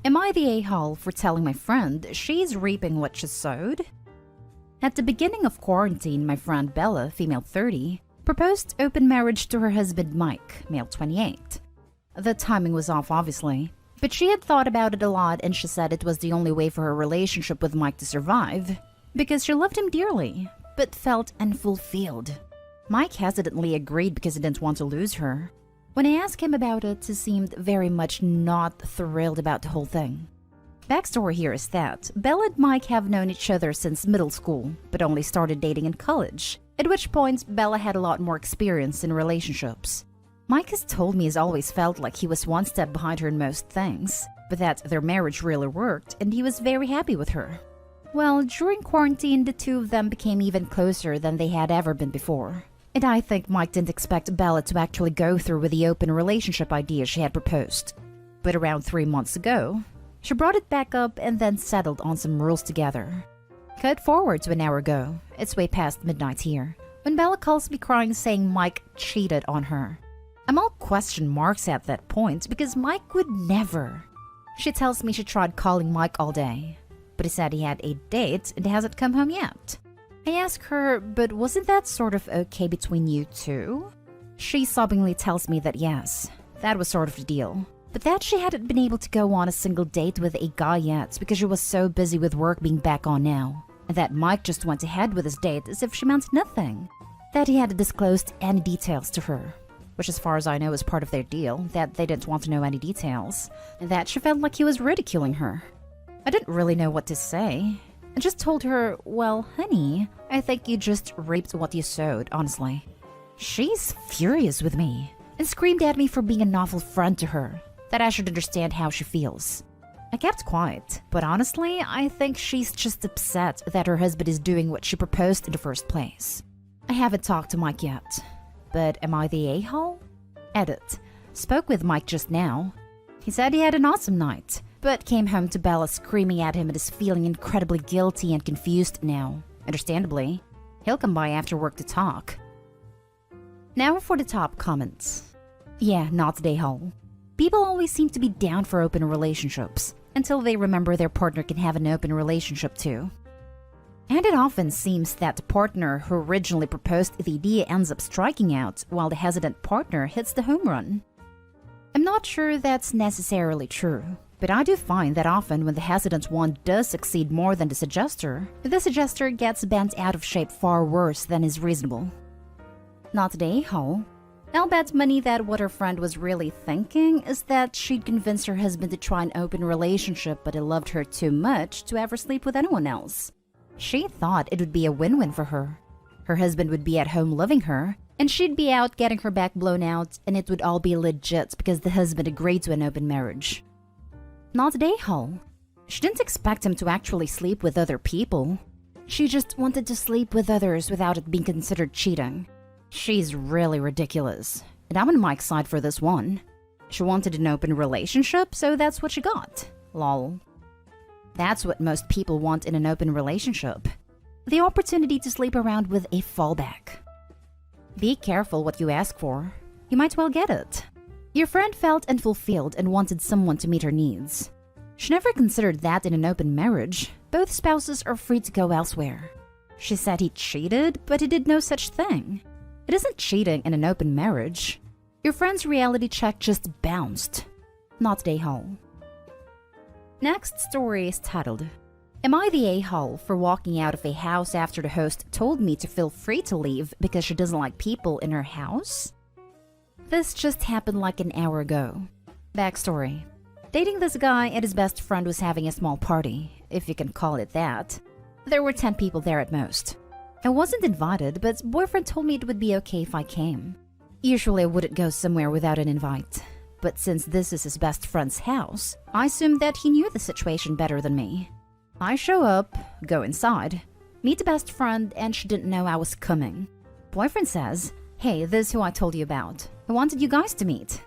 Am I the a-hole for telling my friend she's reaping what she's sowed? At the beginning of quarantine, my friend Bella, female 30, proposed open marriage to her husband Mike, male 28. The timing was off, obviously, but she had thought about it a lot and she said it was the only way for her relationship with Mike to survive, because she loved him dearly, but felt unfulfilled. Mike hesitantly agreed because he didn't want to lose her. When I asked him about it, he seemed very much not thrilled about the whole thing. Backstory here is that Bella and Mike have known each other since middle school, but only started dating in college, at which point Bella had a lot more experience in relationships. Mike has told me he's always felt like he was one step behind her in most things, but that their marriage really worked and he was very happy with her. Well, during quarantine, the two of them became even closer than they had ever been before. And I think Mike didn't expect Bella to actually go through with the open relationship idea she had proposed. But around 3 months ago, she brought it back up and then settled on some rules together. Cut forward to an hour ago, it's way past midnight here, when Bella calls me crying saying Mike cheated on her. I'm all question marks at that point because Mike would never. She tells me she tried calling Mike all day, but he said he had a date and hasn't come home yet. I ask her, but wasn't that sort of okay between you two? She sobbingly tells me that yes, that was sort of the deal, but that she hadn't been able to go on a single date with a guy yet because she was so busy with work being back on now, and that Mike just went ahead with his date as if she meant nothing. That he hadn't disclosed any details to her, which as far as I know is part of their deal, that they didn't want to know any details, and that she felt like he was ridiculing her. I didn't really know what to say. I just told her, well, honey, I think you just reaped what you sowed, honestly. She's furious with me and screamed at me for being an awful friend to her, that I should understand how she feels. I kept quiet, but honestly, I think she's just upset that her husband is doing what she proposed in the first place. I haven't talked to Mike yet, but am I the a-hole? Edit. Spoke with Mike just now. He said he had an awesome night, but came home to Bella screaming at him and is feeling incredibly guilty and confused now. Understandably, he'll come by after work to talk. Now for the top comments. Yeah, not the a-hole. People always seem to be down for open relationships, until they remember their partner can have an open relationship too. And it often seems that the partner who originally proposed the idea ends up striking out, while the hesitant partner hits the home run. I'm not sure that's necessarily true, but I do find that often when the hesitant one does succeed more than the suggester gets bent out of shape far worse than is reasonable. Not the a-hole. I'll bet money that what her friend was really thinking is that she'd convince her husband to try an open relationship, but he loved her too much to ever sleep with anyone else. She thought it would be a win-win for her. Her husband would be at home loving her, and she'd be out getting her back blown out, and it would all be legit because the husband agreed to an open marriage. Not the a-hole. She didn't expect him to actually sleep with other people. She just wanted to sleep with others without it being considered cheating. She's really ridiculous, and I'm on Mike's side for this one. She wanted an open relationship, so that's what she got. Lol. That's what most people want in an open relationship. The opportunity to sleep around with a fallback. Be careful what you ask for. You might well get it. Your friend felt unfulfilled and wanted someone to meet her needs. She never considered that in an open marriage. Both spouses are free to go elsewhere. She said he cheated, but he did no such thing. It isn't cheating in an open marriage. Your friend's reality check just bounced. Not the a-hole. Next story is titled, Am I the a-hole for walking out of a house after the host told me to feel free to leave because she doesn't like people in her house? This just happened like an hour ago. Backstory. Dating this guy and his best friend was having a small party, if you can call it that. There were 10 people there at most. I wasn't invited, but boyfriend told me it would be okay if I came. Usually I wouldn't go somewhere without an invite, but since this is his best friend's house, I assumed that he knew the situation better than me. I show up, go inside, meet the best friend, and she didn't know I was coming. Boyfriend says, "Hey, this is who I told you about. I wanted you guys to meet."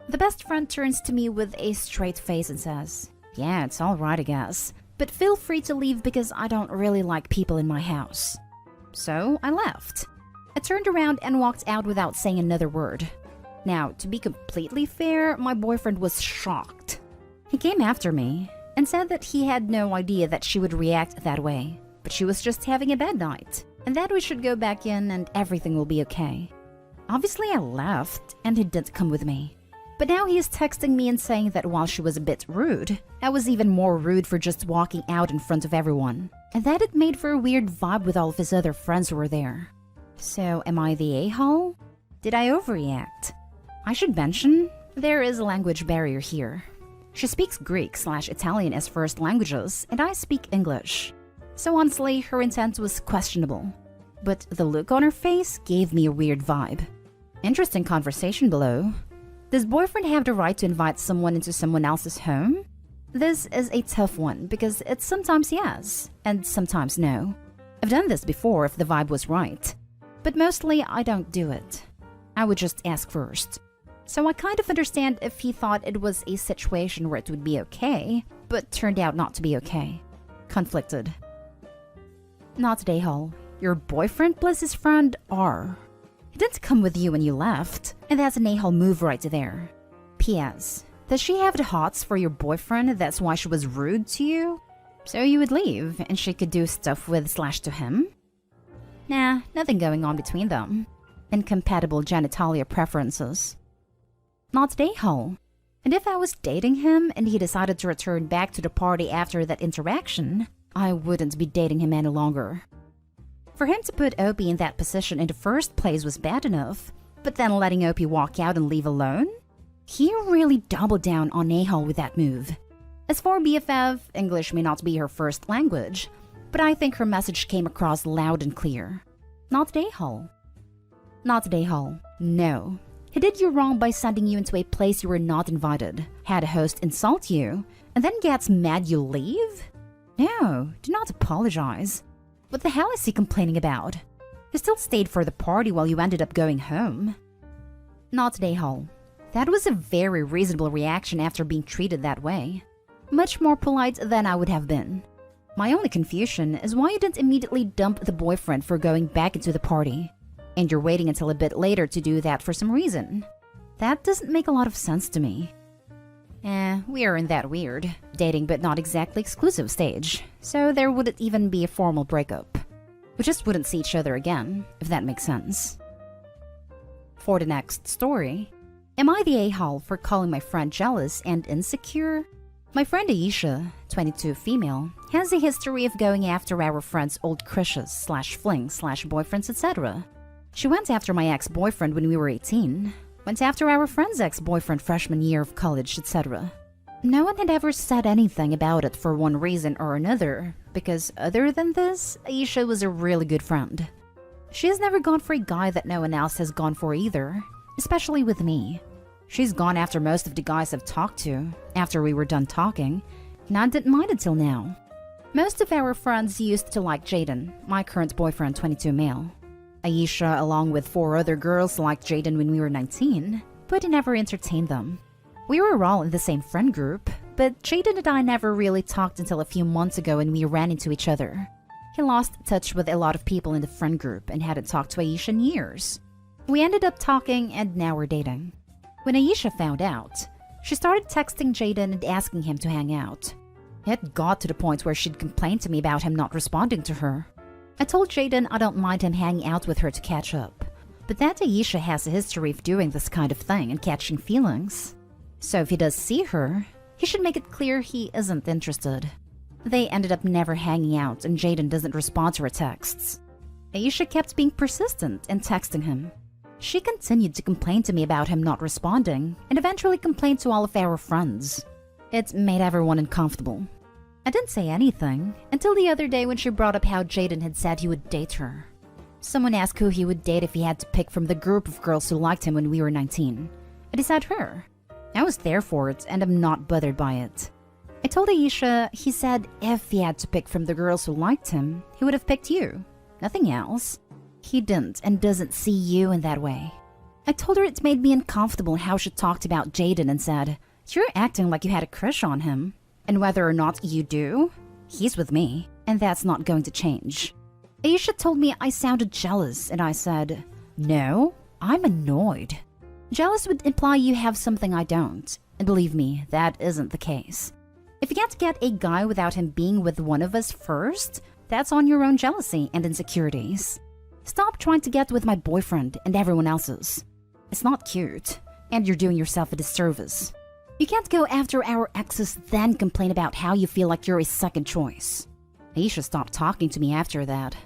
The best friend turns to me with a straight face and says, "Yeah, it's alright I guess, but feel free to leave because I don't really like people in my house." So I left. I turned around and walked out without saying another word. Now, to be completely fair, my boyfriend was shocked. He came after me and said that he had no idea that she would react that way, but she was just having a bad night, and that we should go back in and everything will be okay. Obviously, I left, and he didn't come with me. But now he is texting me and saying that while she was a bit rude, I was even more rude for just walking out in front of everyone, and that it made for a weird vibe with all of his other friends who were there. So, am I the a-hole? Did I overreact? I should mention, there is a language barrier here. She speaks Greek/Italian as first languages, and I speak English. So honestly, her intent was questionable. But the look on her face gave me a weird vibe. Interesting conversation below. Does boyfriend have the right to invite someone into someone else's home? This is a tough one because it's sometimes yes, and sometimes no. I've done this before if the vibe was right. But mostly I don't do it. I would just ask first. So I kind of understand if he thought it was a situation where it would be okay, but turned out not to be okay. Conflicted. Not today, Hall. Your boyfriend plus his friend are. He didn't come with you when you left, and that's an a-hole move right there. P.S. Does she have the hots for your boyfriend, that's why she was rude to you? So you would leave, and she could do stuff with/to him? Nah, nothing going on between them. Incompatible genitalia preferences. Not today, Hall. And if I was dating him and he decided to return back to the party after that interaction, I wouldn't be dating him any longer. For him to put Opie in that position in the first place was bad enough, but then letting Opie walk out and leave alone? He really doubled down on a-hole with that move. As for BFF, English may not be her first language, but I think her message came across loud and clear. Not a-hole. Not a-hole. No. He did you wrong by sending you into a place you were not invited, had a host insult you, and then gets mad you leave? No, do not apologize. What the hell is he complaining about? He still stayed for the party while you ended up going home. Not a-hole. That was a very reasonable reaction after being treated that way. Much more polite than I would have been. My only confusion is why you didn't immediately dump the boyfriend for going back into the party. And you're waiting until a bit later to do that for some reason. That doesn't make a lot of sense to me. We are in that weird, dating but not exactly exclusive stage, so there wouldn't even be a formal breakup. We just wouldn't see each other again, if that makes sense. For the next story, am I the a-hole for calling my friend jealous and insecure? My friend Aisha, 22 female, has a history of going after our friend's old crushes/flings/boyfriends, etc. She went after my ex-boyfriend when we were 18, went after our friend's ex-boyfriend freshman year of college, etc. No one had ever said anything about it for one reason or another, because other than this, Aisha was a really good friend. She has never gone for a guy that no one else has gone for either, especially with me. She's gone after most of the guys I've talked to, after we were done talking, and I didn't mind until now. Most of our friends used to like Jaden, my current boyfriend, 22 male. Aisha, along with 4 other girls, liked Jaden when we were 19, but he never entertained them. We were all in the same friend group, but Jaden and I never really talked until a few months ago when we ran into each other. He lost touch with a lot of people in the friend group and hadn't talked to Aisha in years. We ended up talking and now we're dating. When Aisha found out, she started texting Jaden and asking him to hang out. It got to the point where she'd complain to me about him not responding to her. I told Jaden I don't mind him hanging out with her to catch up, but that Aisha has a history of doing this kind of thing and catching feelings. So if he does see her, he should make it clear he isn't interested. They ended up never hanging out and Jaden doesn't respond to her texts. Aisha kept being persistent and texting him. She continued to complain to me about him not responding and eventually complained to all of our friends. It made everyone uncomfortable. I didn't say anything until the other day when she brought up how Jaden had said he would date her. Someone asked who he would date if he had to pick from the group of girls who liked him when we were 19. And he said her. I was there for it and I'm not bothered by it. I told Aisha he said if he had to pick from the girls who liked him, he would have picked you. Nothing else. He didn't and doesn't see you in that way. I told her it made me uncomfortable how she talked about Jaden and said, "You're acting like you had a crush on him. And whether or not you do, he's with me, and that's not going to change." Aisha told me I sounded jealous, and I said, "No, I'm annoyed." Jealous would imply you have something I don't, And believe me, that isn't the case. If you can't get a guy without him being with one of us first, that's on your own jealousy and insecurities. Stop trying to get with my boyfriend and everyone else's. It's not cute, and you're doing yourself a disservice. You can't go after our exes then complain about how you feel like you're a second choice. Aisha stopped talking to me after that.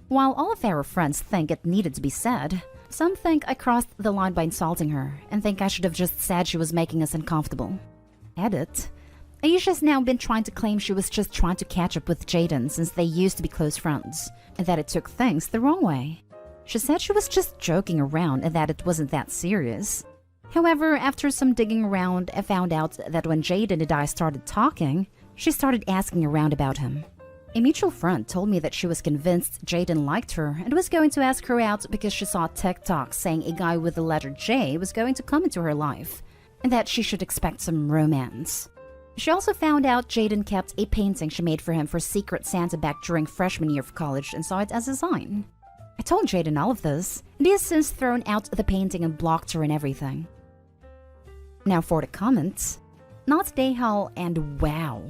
While all of our friends think it needed to be said, some think I crossed the line by insulting her and think I should have just said she was making us uncomfortable. Edit. Aisha's now been trying to claim she was just trying to catch up with Jaden since they used to be close friends, and that it took things the wrong way. She said she was just joking around and that it wasn't that serious. However, after some digging around, I found out that when Jaden and I started talking, she started asking around about him. A mutual friend told me that she was convinced Jaden liked her and was going to ask her out because she saw TikTok saying a guy with the letter J was going to come into her life, and that she should expect some romance. She also found out Jaden kept a painting she made for him for Secret Santa back during freshman year of college and saw it as a sign. I told Jaden all of this, and he has since thrown out the painting and blocked her and everything. Now for the comments. Not Dayhal and wow.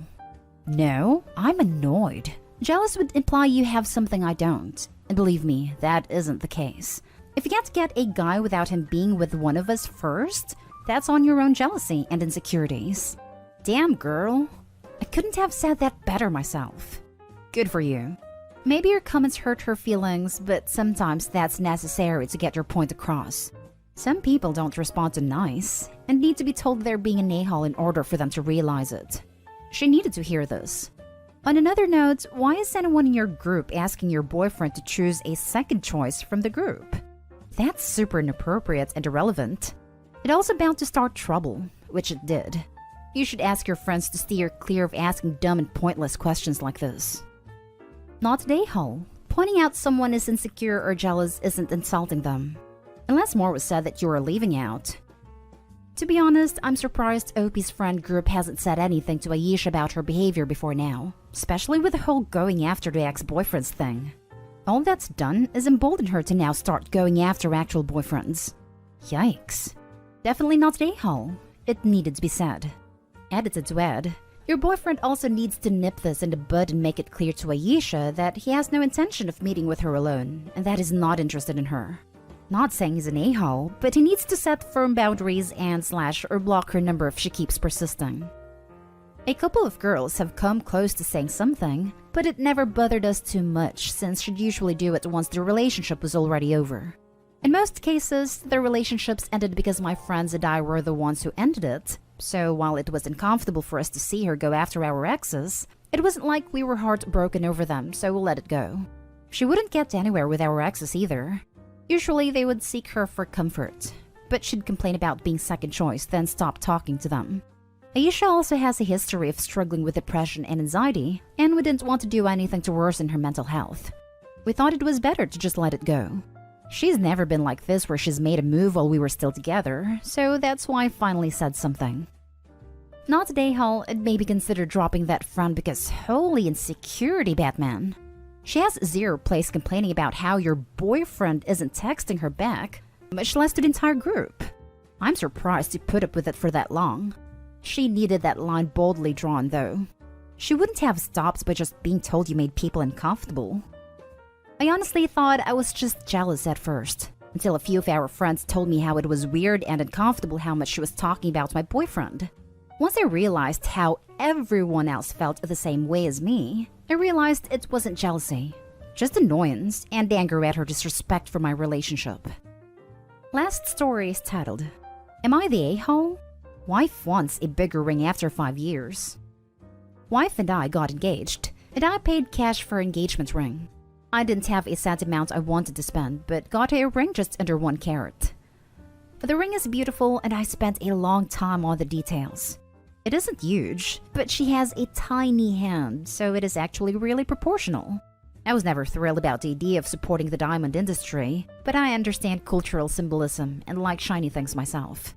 No, I'm annoyed. Jealous would imply you have something I don't. And believe me, that isn't the case. If you can't get a guy without him being with one of us first, that's on your own jealousy and insecurities. Damn, girl. I couldn't have said that better myself. Good for you. Maybe your comments hurt her feelings, but sometimes that's necessary to get your point across. Some people don't respond to nice and need to be told they're being an a-hole in order for them to realize it. She needed to hear this. On another note, why is anyone in your group asking your boyfriend to choose a second choice from the group? That's super inappropriate and irrelevant. It also bound to start trouble, which it did. You should ask your friends to steer clear of asking dumb and pointless questions like this. Not a-hole. Pointing out someone is insecure or jealous isn't insulting them. Unless more was said that you are leaving out. To be honest, I'm surprised OP's friend group hasn't said anything to Aisha about her behavior before now, especially with the whole going after the ex-boyfriends thing. All that's done is embolden her to now start going after actual boyfriends. Yikes. Definitely not a-hole. It needed to be said. Edited to Ed. Your boyfriend also needs to nip this in the bud and make it clear to Aisha that he has no intention of meeting with her alone, and that he's not interested in her. Not saying he's an a-hole, but he needs to set firm boundaries and / or block her number if she keeps persisting. A couple of girls have come close to saying something, but it never bothered us too much since she'd usually do it once the relationship was already over. In most cases, the relationships ended because my friends and I were the ones who ended it, so while it was uncomfortable for us to see her go after our exes, it wasn't like we were heartbroken over them, so we'll let it go. She wouldn't get anywhere with our exes either. Usually they would seek her for comfort, but she'd complain about being second choice, then stop talking to them. Aisha also has a history of struggling with depression and anxiety, and we didn't want to do anything to worsen her mental health. We thought it was better to just let it go. She's never been like this where she's made a move while we were still together, so that's why I finally said something. Not a-hole, and maybe consider dropping that friend because holy insecurity, Batman. She has zero place complaining about how your boyfriend isn't texting her back, much less to the entire group. I'm surprised you put up with it for that long. She needed that line boldly drawn, though. She wouldn't have stopped by just being told you made people uncomfortable. I honestly thought I was just jealous at first, until a few of our friends told me how it was weird and uncomfortable how much she was talking about my boyfriend. Once I realized how everyone else felt the same way as me, I realized it wasn't jealousy, just annoyance and anger at her disrespect for my relationship. Last story is titled, Am I the a-hole? Wife wants a bigger ring after 5 years. Wife and I got engaged, and I paid cash for engagement ring. I didn't have a set amount I wanted to spend, but got a ring just under 1 carat. The ring is beautiful and I spent a long time on the details. It isn't huge, but she has a tiny hand, so it is actually really proportional. I was never thrilled about the idea of supporting the diamond industry, but I understand cultural symbolism and like shiny things myself.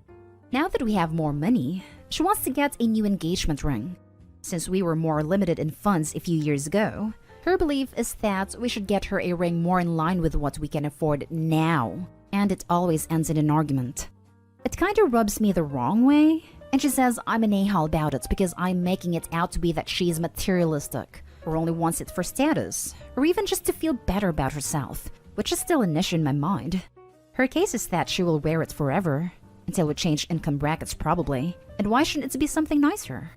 Now that we have more money, she wants to get a new engagement ring. Since we were more limited in funds a few years ago, her belief is that we should get her a ring more in line with what we can afford now, and it always ends in an argument. It kinda rubs me the wrong way, And she says I'm an a-hole about it because I'm making it out to be that she's materialistic, or only wants it for status, or even just to feel better about herself, which is still an issue in my mind. Her case is that she will wear it forever, until we change income brackets probably, and why shouldn't it be something nicer?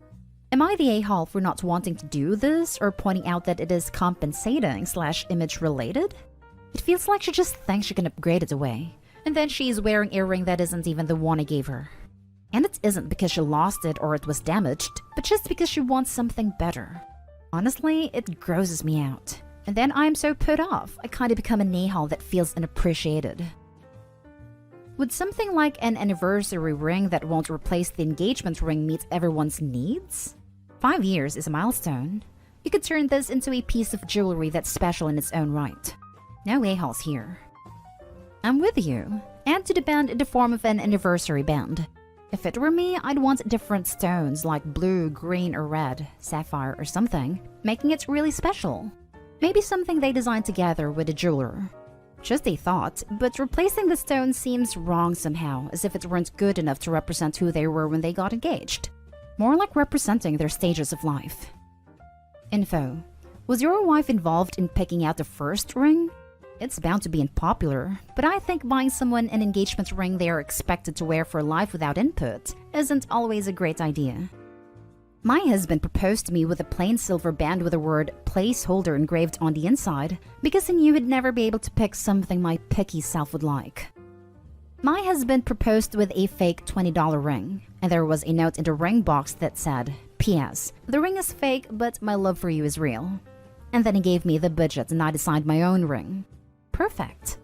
Am I the a-hole for not wanting to do this, or pointing out that it is compensating/image related? It feels like she just thinks she can upgrade it away, and then she's wearing a ring that isn't even the one I gave her. And it isn't because she lost it or it was damaged, but just because she wants something better. Honestly, it grosses me out. And then I'm so put off, I kinda become an a-hole that feels unappreciated. Would something like an anniversary ring that won't replace the engagement ring meet everyone's needs? 5 years is a milestone. You could turn this into a piece of jewelry that's special in its own right. No a-holes here. I'm with you. Add to the band in the form of an anniversary band. If it were me, I'd want different stones like blue, green, or red, sapphire, or something, making it really special. Maybe something they designed together with a jeweler. Just a thought, but replacing the stone seems wrong somehow, as if it weren't good enough to represent who they were when they got engaged. More like representing their stages of life. Info. Was your wife involved in picking out the first ring? It's bound to be unpopular, but I think buying someone an engagement ring they are expected to wear for life without input isn't always a great idea. My husband proposed to me with a plain silver band with the word placeholder engraved on the inside because he knew he'd never be able to pick something my picky self would like. My husband proposed with a fake $20 ring, and there was a note in the ring box that said, "P.S. The ring is fake, but my love for you is real." And then he gave me the budget and I designed my own ring. Perfect.